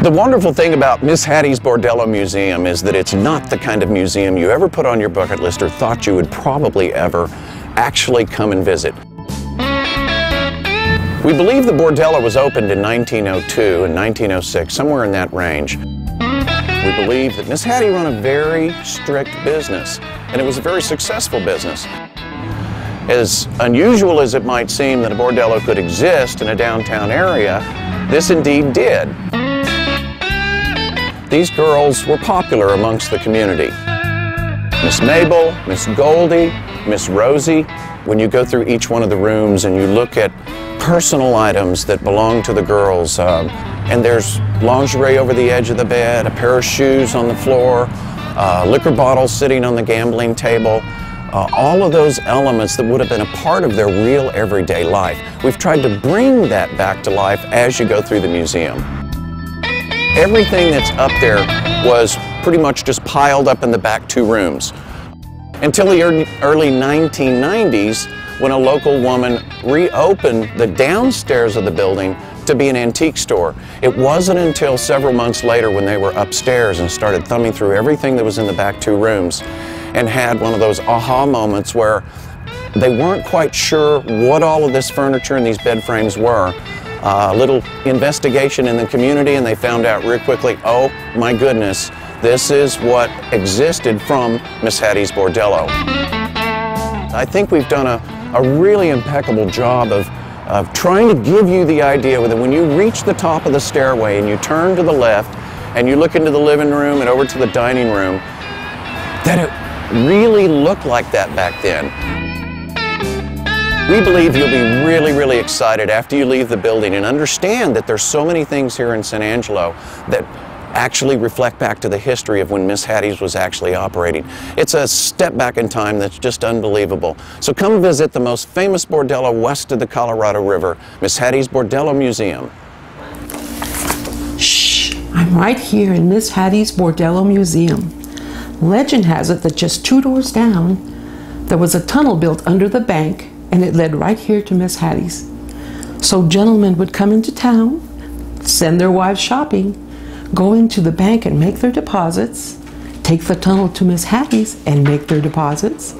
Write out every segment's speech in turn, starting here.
The wonderful thing about Miss Hattie's Bordello Museum is that it's not the kind of museum you ever put on your bucket list or thought you would probably ever actually come and visit. We believe the Bordello was opened in 1902 and 1906, somewhere in that range. We believe that Miss Hattie run a very strict business, and it was a very successful business. As unusual as it might seem that a bordello could exist in a downtown area, this indeed did. These girls were popular amongst the community. Miss Mabel, Miss Goldie, Miss Rosie. When you go through each one of the rooms and you look at personal items that belong to the girls, and there's lingerie over the edge of the bed, a pair of shoes on the floor, liquor bottles sitting on the gambling table, all of those elements that would have been a part of their real everyday life. We've tried to bring that back to life as you go through the museum. Everything that's up there was pretty much just piled up in the back two rooms. Until the early 1990s, when a local woman reopened the downstairs of the building to be an antique store. It wasn't until several months later when they were upstairs and started thumbing through everything that was in the back two rooms and had one of those aha moments where they weren't quite sure what all of this furniture and these bed frames were. A little investigation in the community and they found out real quickly, oh my goodness, this is what existed from Miss Hattie's Bordello. I think we've done a really impeccable job of trying to give you the idea that when you reach the top of the stairway and you turn to the left and you look into the living room and over to the dining room, that it really looked like that back then. We believe you'll be really, really excited after you leave the building and understand that there's so many things here in San Angelo that actually reflect back to the history of when Miss Hattie's was actually operating. It's a step back in time that's just unbelievable. So come visit the most famous bordello west of the Colorado River, Miss Hattie's Bordello Museum. Shh, I'm right here in Miss Hattie's Bordello Museum. Legend has it that just 2 doors down, there was a tunnel built under the bank and it led right here to Miss Hattie's. So gentlemen would come into town, send their wives shopping, go into the bank and make their deposits, take the tunnel to Miss Hattie's and make their deposits,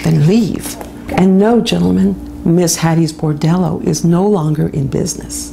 then leave. And no, gentlemen, Miss Hattie's Bordello is no longer in business.